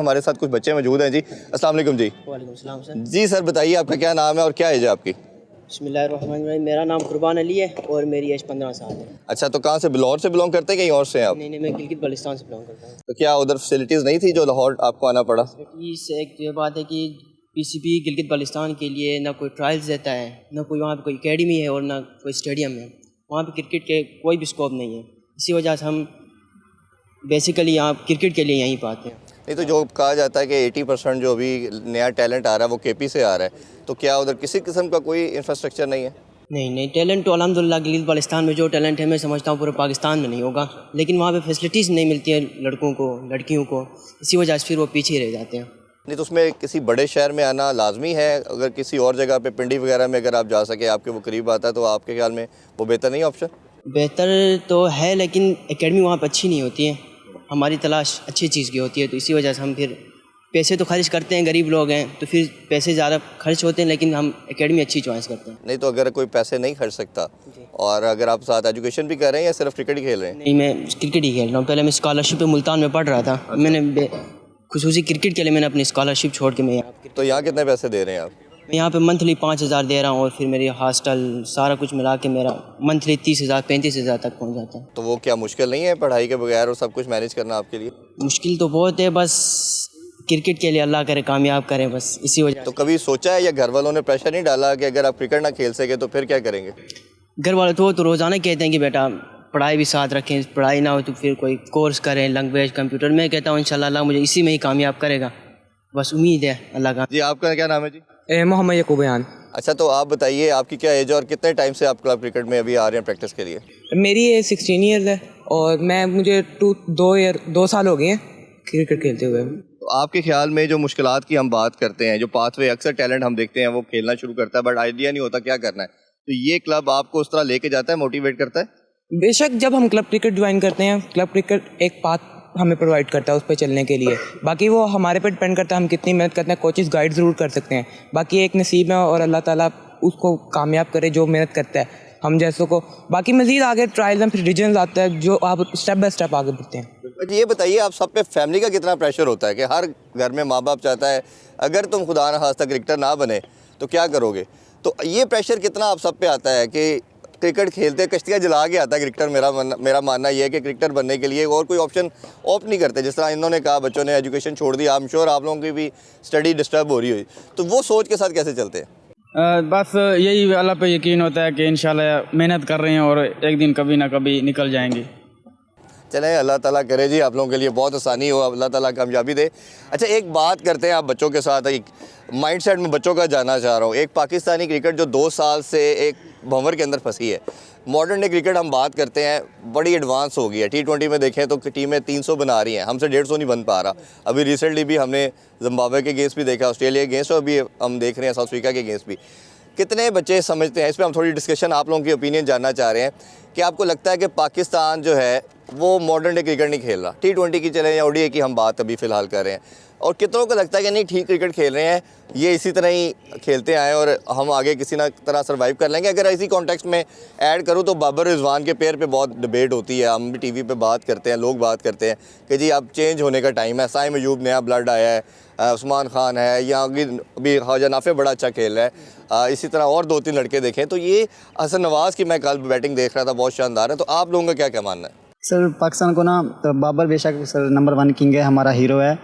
हमारे साथ कुछ बच्चे मौजूद हैं जी। अस्सलाम वालेकुम जी। वालेकुम सलाम सर। जी सर बताइए आपका क्या नाम है और क्या एज है आपकी? बिस्मिल्लाहिर्रहमानिर्रहीम। मेरा नाम कुर्बान अली है और मेरी एज 15 साल है। अच्छा, तो कहाँ से लाहौर से बिलोंग करते हैं कहीं और से हैं आप? नहीं, मैं गिलगित बल्तिस्तान से बिलोंग करता हूँ। तो क्या उधर फैसिलिटीज़ नहीं थी जो लाहौर आपको आना पड़ा? इससे एक ये बात है कि पीसीबी गिलगित बल्तिस्तान के लिए ना कोई ट्रायल्स देता है, ना कोई वहाँ पे कोई एकेडमी है और ना कोई स्टेडियम है। वहाँ पे क्रिकेट के कोई भी स्कोप नहीं है। इसी वजह से हम बेसिकली यहाँ क्रिकेट के लिए यहीं पे आते हैं। नहीं तो जो कहा जाता है कि 80% जो अभी नया टैलेंट आ रहा है वो केपी से आ रहा है, तो क्या उधर किसी किस्म का कोई इंफ्रास्ट्रक्चर नहीं है? नहीं, टैलेंट तो अल्हम्दुलिल्लाह गिलगित बल्तिस्तान में जो टैलेंट है मैं समझता हूँ पूरे पाकिस्तान में नहीं होगा, लेकिन वहाँ पे फैसिलिटीज़ नहीं मिलती है लड़कों को, लड़कियों को। इसी वजह से फिर वो पीछे रह जाते हैं। नहीं तो उसमें किसी बड़े शहर में आना लाजमी है? अगर किसी और जगह पे पिंडी वगैरह में अगर आप जा सके, आपके वो करीब आता है, तो आपके ख्याल में वो बेहतर नहीं ऑप्शन? बेहतर तो है लेकिन एकेडमी वहाँ पर अच्छी नहीं होती है। हमारी तलाश अच्छी चीज़ की होती है, तो इसी वजह से हम फिर पैसे तो खर्च करते हैं, गरीब लोग हैं तो फिर पैसे ज़्यादा खर्च होते हैं, लेकिन हम एकेडमी अच्छी चॉइस करते हैं। नहीं तो अगर कोई पैसे नहीं खर्च सकता और अगर आप साथ एजुकेशन भी कर रहे हैं या सिर्फ क्रिकेट ही खेल रहे हैं? नहीं, मैं क्रिकेट ही खेल रहा हूँ। पहले मैं स्कॉलरशिप पे मुल्तान में पढ़ रहा था। मैंने खुसूसी क्रिकेट के लिए मैंने अपनी स्कॉलरशिप छोड़ के मैं यहाँ तो यहाँ कितने पैसे दे रहे हैं आप? मैं यहाँ पे मंथली 5,000 दे रहा हूँ और फिर मेरी हॉस्टल सारा कुछ मिला के मेरा मंथली 30,000 35,000 तक पहुँच जाता है। तो वो क्या मुश्किल नहीं है पढ़ाई के बगैर और सब कुछ मैनेज करना आपके लिए? मुश्किल तो बहुत है, बस क्रिकेट के लिए अल्लाह करे कामयाब करे, बस इसी वजह। तो कभी सोचा है या घर वालों ने प्रेशर नहीं डाला कि अगर आप क्रिकेट ना खेल सके तो फिर क्या करेंगे? घर वाले तो रोज़ाना कहते हैं कि बेटा पढ़ाई भी साथ रखें, पढ़ाई ना हो तो फिर कोई कोर्स करें, लैंग्वेज कंप्यूटर। मैं कहता हूँ इंशाल्लाह अल्लाह मुझे इसी में ही कामयाब करेगा, बस उम्मीद है अल्लाह का। जी आपका क्या नाम है जी? मोहम्मद यकूब बयान। अच्छा, तो आप बताइए आपकी क्या एज है और कितने टाइम से आप क्लब क्रिकेट में अभी आ रहे हैं प्रैक्टिस के लिए? मेरी एज 16 ईयर्स है और मुझे 2 साल हो गए हैं क्रिकेट खेलते हुए। तो आपके ख्याल में जो मुश्किलात की हम बात करते हैं, जो पाथवे अक्सर टैलेंट हम देखते हैं वो खेलना शुरू करता है बट आइडिया नहीं होता क्या करना है, तो ये क्लब आपको उस तरह लेके जाता है, मोटिवेट करता है? बेशक जब हम क्लब क्रिकेट ज्वाइन करते हैं, क्लब क्रिकेट एक पाथ हमें प्रोवाइड करता है उस पर चलने के लिए। बाकी वो हमारे पे डिपेंड करता है हम कितनी मेहनत करते हैं। कोचेस गाइड ज़रूर कर सकते हैं, बाकी एक नसीब है और अल्लाह ताला उसको कामयाब करे जो मेहनत करता है हम जैसों को। बाकी मज़ीद आगे ट्रायल्स में फिर रीजन्स आता है जो आप स्टेप बाय स्टेप आगे बढ़ते हैं। ये बताइए आप सब पे फैमिली का कितना प्रेशर होता है कि हर घर में माँ बाप चाहता है अगर तुम खुदा न खास्ता क्रिकेटर ना बने तो क्या करोगे, तो ये प्रेशर कितना आप सब पे आता है कि क्रिकेट खेलते कश्तियाँ जला के आता है क्रिकेटर? मेरा मानना ये है कि क्रिकेटर बनने के लिए और कोई ऑप्शन ऑप्ट नहीं करते। जिस तरह इन्होंने कहा बच्चों ने एजुकेशन छोड़ दी, आई एम श्योर आप लोगों की भी स्टडी डिस्टर्ब हो रही हुई, तो वो सोच के साथ कैसे चलते हैं? बस यही अल्लाह पे यकीन होता है कि इंशाल्लाह मेहनत कर रहे हैं और एक दिन कभी ना कभी निकल जाएंगे। चलें, अल्लाह ताला करे जी आप लोगों के लिए बहुत आसानी हो, अल्लाह ताला कामयाबी दे। अच्छा, एक बात करते हैं आप बच्चों के साथ, एक माइंडसेट में बच्चों का जानना चाह रहा हूँ। एक पाकिस्तानी क्रिकेट जो 2 साल से एक भंवर के अंदर फंसी है, मॉडर्न डे क्रिकेट हम बात करते हैं बड़ी एडवांस हो गई है। T20 में देखें तो टीमें 300 बना रही हैं, हमसे 150 नहीं बन पा रहा। अभी रिसेंटली भी हमने जिम्बाब्वे के अगेंस्ट भी देखा, ऑस्ट्रेलिया के अगेंस्ट, और अभी हम देख रहे हैं साउथ अफ्रीका के अगेंस्ट भी। कितने बच्चे समझते हैं, इस पर हम थोड़ी डिस्कशन आप लोगों की ओपिनियन जानना चाह रहे हैं कि आपको लगता है कि पाकिस्तान जो है वो मॉडर्न डे क्रिकेट नहीं खेल रहा? T20 की चले या ODI की हम बात अभी फ़िलहाल कर रहे हैं, और कितनों को लगता है कि नहीं ठीक क्रिकेट खेल रहे हैं, ये इसी तरह ही खेलते आए और हम आगे किसी ना तरह सर्वाइव कर लेंगे? अगर इसी कॉन्टेक्स्ट में ऐड करूँ तो बाबर रिजवान के पेयर पे बहुत डिबेट होती है, हम भी टीवी पे बात करते हैं, लोग बात करते हैं कि जी अब चेंज होने का टाइम है। साइम अयूब नया ब्लड आया है, उस्मान खान है, या अभी ख्वाजा नाफे बड़ा अच्छा खेल रहा है, इसी तरह और 2-3 लड़के देखें। तो ये हसन नवाज़ की मैं कल बैटिंग देख रहा था, बहुत शानदार है। तो आप लोगों का क्या मानना है? सर पाकिस्तान को ना तो बाबर बेशक सर नंबर 1 किंग है, हमारा हीरो है,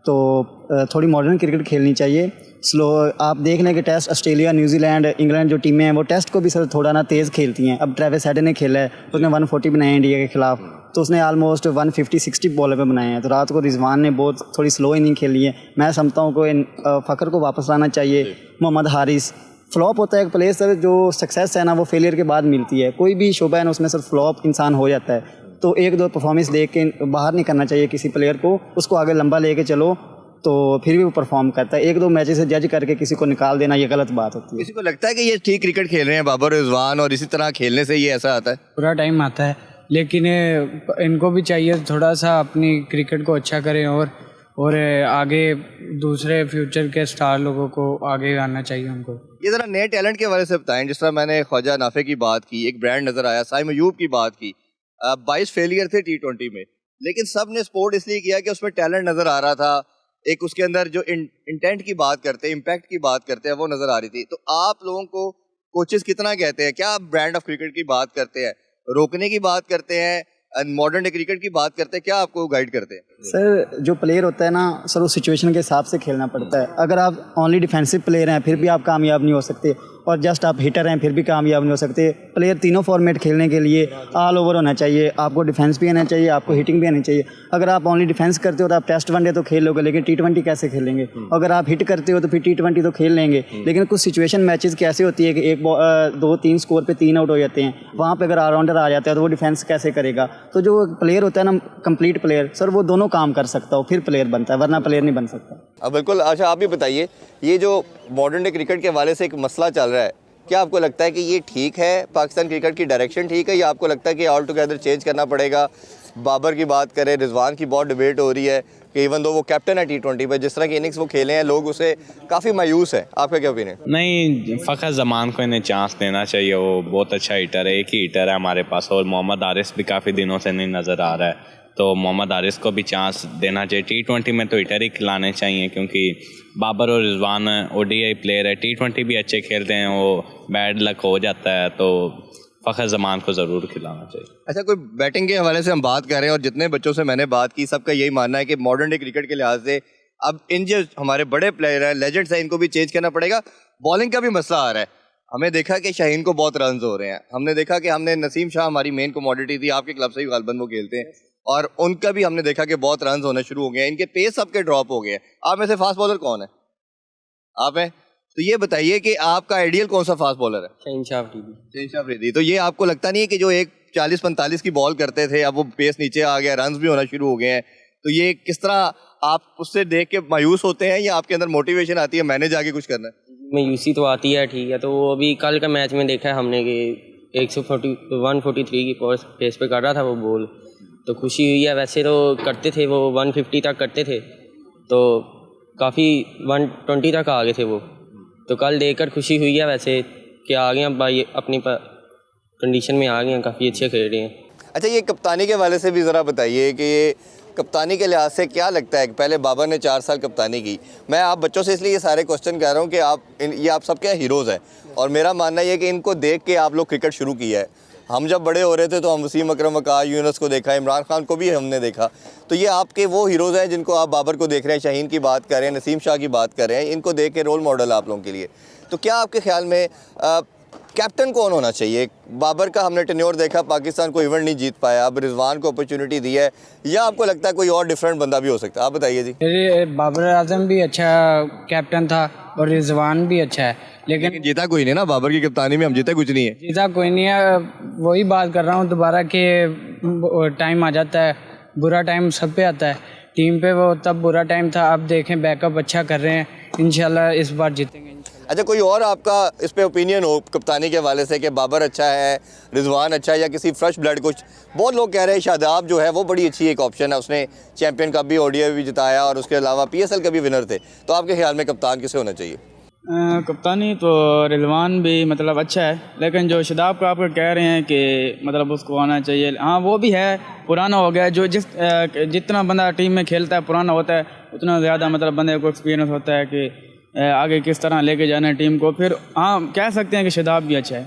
तो थोड़ी मॉडर्न क्रिकेट खेलनी चाहिए। स्लो आप देख लें कि टेस्ट ऑस्ट्रेलिया, न्यूजीलैंड, इंग्लैंड जो टीमें हैं वो टेस्ट को भी सर थोड़ा ना तेज़ खेलती हैं। अब ट्रेविस हेड ने खेला है, उसने 140 बनाए इंडिया के खिलाफ, तो उसने आलमोस्ट 150-60 बॉलर पे बनाए हैं। तो रात को रिजवान ने बहुत थोड़ी स्लो इनिंग खेली है। मैं समझता हूँ कि फ़खर को वापस लाना चाहिए। मोहम्मद हारिस फ्लॉप होता है एक प्लेयर सर, जो सक्सेस है ना वो फेलियर के बाद मिलती है। कोई भी शोबा है ना उसमें सर फ्लॉप इंसान हो जाता है, तो 1-2 परफॉर्मेंस देख के बाहर नहीं करना चाहिए किसी प्लेयर को, उसको आगे लंबा लेके चलो तो फिर भी वो परफॉर्म करता है। 1-2 मैचेस से जज करके किसी को निकाल देना ये गलत बात होती है। किसी को लगता है कि ये ठीक क्रिकेट खेल रहे हैं बाबर रिजवान और इसी तरह खेलने से ये ऐसा आता है? पूरा टाइम आता है, लेकिन इनको भी चाहिए थोड़ा सा अपनी क्रिकेट को अच्छा करें और आगे दूसरे फ्यूचर के स्टार लोगों को आगे आना चाहिए उनको। ये ज़रा नए टैलेंट के बारे से बताएं। जिस तरह मैंने ख्वाजा नाफे की बात की, एक ब्रांड नज़र आया, साइम अयूब की बात की, 22 फेलियर थे T20 में, लेकिन सब ने सपोर्ट इसलिए किया कि उसमें टैलेंट नज़र आ रहा था, एक उसके अंदर जो इंटेंट की बात करते हैं, इम्पैक्ट की बात करते हैं, वो नज़र आ रही थी। तो आप लोगों को कोचेस कितना कहते हैं, क्या आप ब्रांड ऑफ क्रिकेट की बात करते हैं, रोकने की बात करते हैं, मॉडर्न डे क्रिकेट की बात करते हैं, क्या आपको गाइड करते हैं? सर जो प्लेयर होता है ना सर, उस सिचुएशन के हिसाब से खेलना पड़ता है। अगर आप ओनली डिफेंसिव प्लेयर हैं फिर भी आप कामयाब नहीं हो सकते, और जस्ट आप हिटर हैं फिर भी कामयाब नहीं हो सकते। प्लेयर तीनों फॉर्मेट खेलने के लिए ऑल ओवर होना चाहिए। आपको डिफेंस भी आना चाहिए, आपको हिटिंग भी आनी चाहिए। अगर आप ओनली डिफेंस करते हो तो आप टेस्ट वनडे तो खेल लोगे, लेकिन T20 कैसे खेलेंगे? अगर आप हिट करते हो तो फिर T20 तो खेल लेंगे, लेकिन कुछ सिचुएशन मैचेस कैसे होती है कि 2-3 स्कोर पे 3 आउट हो जाते हैं, वहाँ पे अगर ऑलराउंडर आ जाता है तो वो डिफेंस कैसे करेगा? तो जो प्लेयर होता है ना कंप्लीट प्लेयर सर, वो दोनों काम कर सकता हो, फिर प्लेयर बनता है, वरना प्लेयर नहीं बन सकता। अब बिल्कुल। अच्छा आप भी बताइए, ये जो मॉडर्न डे क्रिकेट के हवाले से एक मसला चल रहा है, क्या आपको लगता है कि ये ठीक है, पाकिस्तान क्रिकेट की डायरेक्शन ठीक है, या आपको लगता है कि ऑल टुगेदर चेंज करना पड़ेगा? बाबर की बात करें, रिजवान की बहुत डिबेट हो रही है कि इवन दो वो कैप्टन है T20 पे, जिस तरह की इनिंग्स वो खेले हैं, लोग उसे काफ़ी मायूस है। आपका क्या ओपिनियन? नहीं, फ़खर ज़मान को इन्हें चांस देना चाहिए। वो बहुत अच्छा हिटर है, एक ही हिटर है हमारे पास, और मोहम्मद हारिस भी काफ़ी दिनों से नहीं नज़र आ रहा है, तो मोहम्मद हारिस को भी चांस देना चाहिए। T20 में तो हिटर ही खिलाने चाहिए, क्योंकि बाबर और रिजवान ODI प्लेयर है, T20 भी अच्छे खेलते हैं, वो बैड लक हो जाता है, तो फ़खर ज़मान को ज़रूर खिलाना चाहिए। अच्छा, कोई बैटिंग के हवाले से हम बात कर रहे हैं, और जितने बच्चों से मैंने बात की सबका यही मानना है कि मॉडर्न डे क्रिकेट के लिहाज से अब इन जो हमारे बड़े प्लेयर हैं, लेजेंड्स हैं, इनको भी चेंज करना पड़ेगा। बॉलिंग का भी मसला आ रहा है। हमें देखा कि शाहीन को बहुत रन्स हो रहे हैं, हमने देखा कि हमने नसीम शाह हमारी मेन कमोडिटी थी, आपके क्लब से ही गालबन वो खेलते हैं, और उनका भी हमने देखा कि बहुत रन्स होने शुरू हो गए हैं, इनके पेस सबके ड्रॉप हो गए हैं। आप में से फास्ट बॉलर कौन है? आप हैं, तो ये बताइए कि आपका आइडियल कौन सा फास्ट बॉलर है? शहीन शाह अफरीदी। शहीन शाह अफरीदी। तो ये आपको लगता नहीं है कि जो एक 40-45 की बॉल करते थे, अब वो पेस नीचे आ गया, रन्स भी होना शुरू हो गए हैं, तो ये किस तरह आप उससे देख के मायूस होते हैं, या आपके अंदर मोटिवेशन आती है मैंने जाके कुछ करना है? मायूसी तो आती है, ठीक है। तो वो अभी कल का मैच में देखा है हमने कि 143 की पेस पे कर रहा था वो बॉल, तो खुशी हुई है। वैसे तो करते थे वो 150 तक करते थे, तो काफ़ी 120 तक आ गए थे वो, तो कल देखकर खुशी हुई है वैसे कि आ गए हैं भाई, अपनी कंडीशन में आ गए हैं, काफ़ी अच्छे खेल रहे हैं। अच्छा, ये कप्तानी के हवाले से भी ज़रा बताइए कि ये कप्तानी के लिहाज से क्या लगता है कि पहले बाबर ने 4 साल कप्तानी की। मैं आप बच्चों से इसलिए ये सारे क्वेश्चन कर रहा हूँ कि ये आप सबके हीरोज़ हैं, और मेरा मानना ये है कि इनको देख के आप लोग क्रिकेट शुरू किया है। हम जब बड़े हो रहे थे तो हम वसीम अकरम, वक़ार यूनुस को देखा, इमरान खान को भी हमने देखा, तो ये आपके वो हीरोज़ हैं जिनको आप बाबर को देख रहे हैं, शाहीन की बात कर रहे हैं, नसीम शाह की बात कर रहे हैं, इनको देख के रोल मॉडल आप लोगों के लिए। तो क्या आपके ख्याल में कैप्टन कौन होना चाहिए? बाबर का हमने टेन्योर देखा, पाकिस्तान को इवेंट नहीं जीत पाया, अब रिजवान को अपॉर्चुनिटी दी है, या आपको लगता है कोई और डिफरेंट बंदा भी हो सकता है? आप बताइए जी। बाबर आजम भी अच्छा कैप्टन था और रिजवान भी अच्छा है, लेकिन जीता कोई नहीं ना, बाबर की कप्तानी में हम जीते कुछ नहीं है। जीता कोई नहीं है, वही बात कर रहा हूँ दोबारा कि टाइम आ जाता है, बुरा टाइम सब पे आता है, टीम पे वो तब बुरा टाइम था। अब देखें बैकअप अच्छा कर रहे हैं, इंशाल्लाह इस बार जीतेंगे। अच्छा, कोई और आपका इस पे ओपिनियन हो कप्तानी के हवाले से कि बाबर अच्छा है, रिजवान अच्छा है, या किसी फ्रेश ब्लड? कुछ बहुत लोग कह रहे हैं शादाब जो है वो बड़ी अच्छी एक ऑप्शन है, उसने चैंपियन कप भी, ODI भी जिताया, और उसके अलावा PSL का भी विनर थे। तो आपके ख्याल में कप्तान किसे होना चाहिए? कप्तानी तो रिजवान भी मतलब अच्छा है, लेकिन जो शादाब का आप कह रहे हैं कि मतलब उसको आना चाहिए, हाँ वो भी है, पुराना हो गया। जो जितना बंदा टीम में खेलता है पुराना होता है, उतना ज़्यादा मतलब बंदे को एक्सपीरियंस होता है कि आगे किस तरह लेके जाना है टीम को। फिर हाँ कह सकते हैं कि शादाब भी अच्छा है।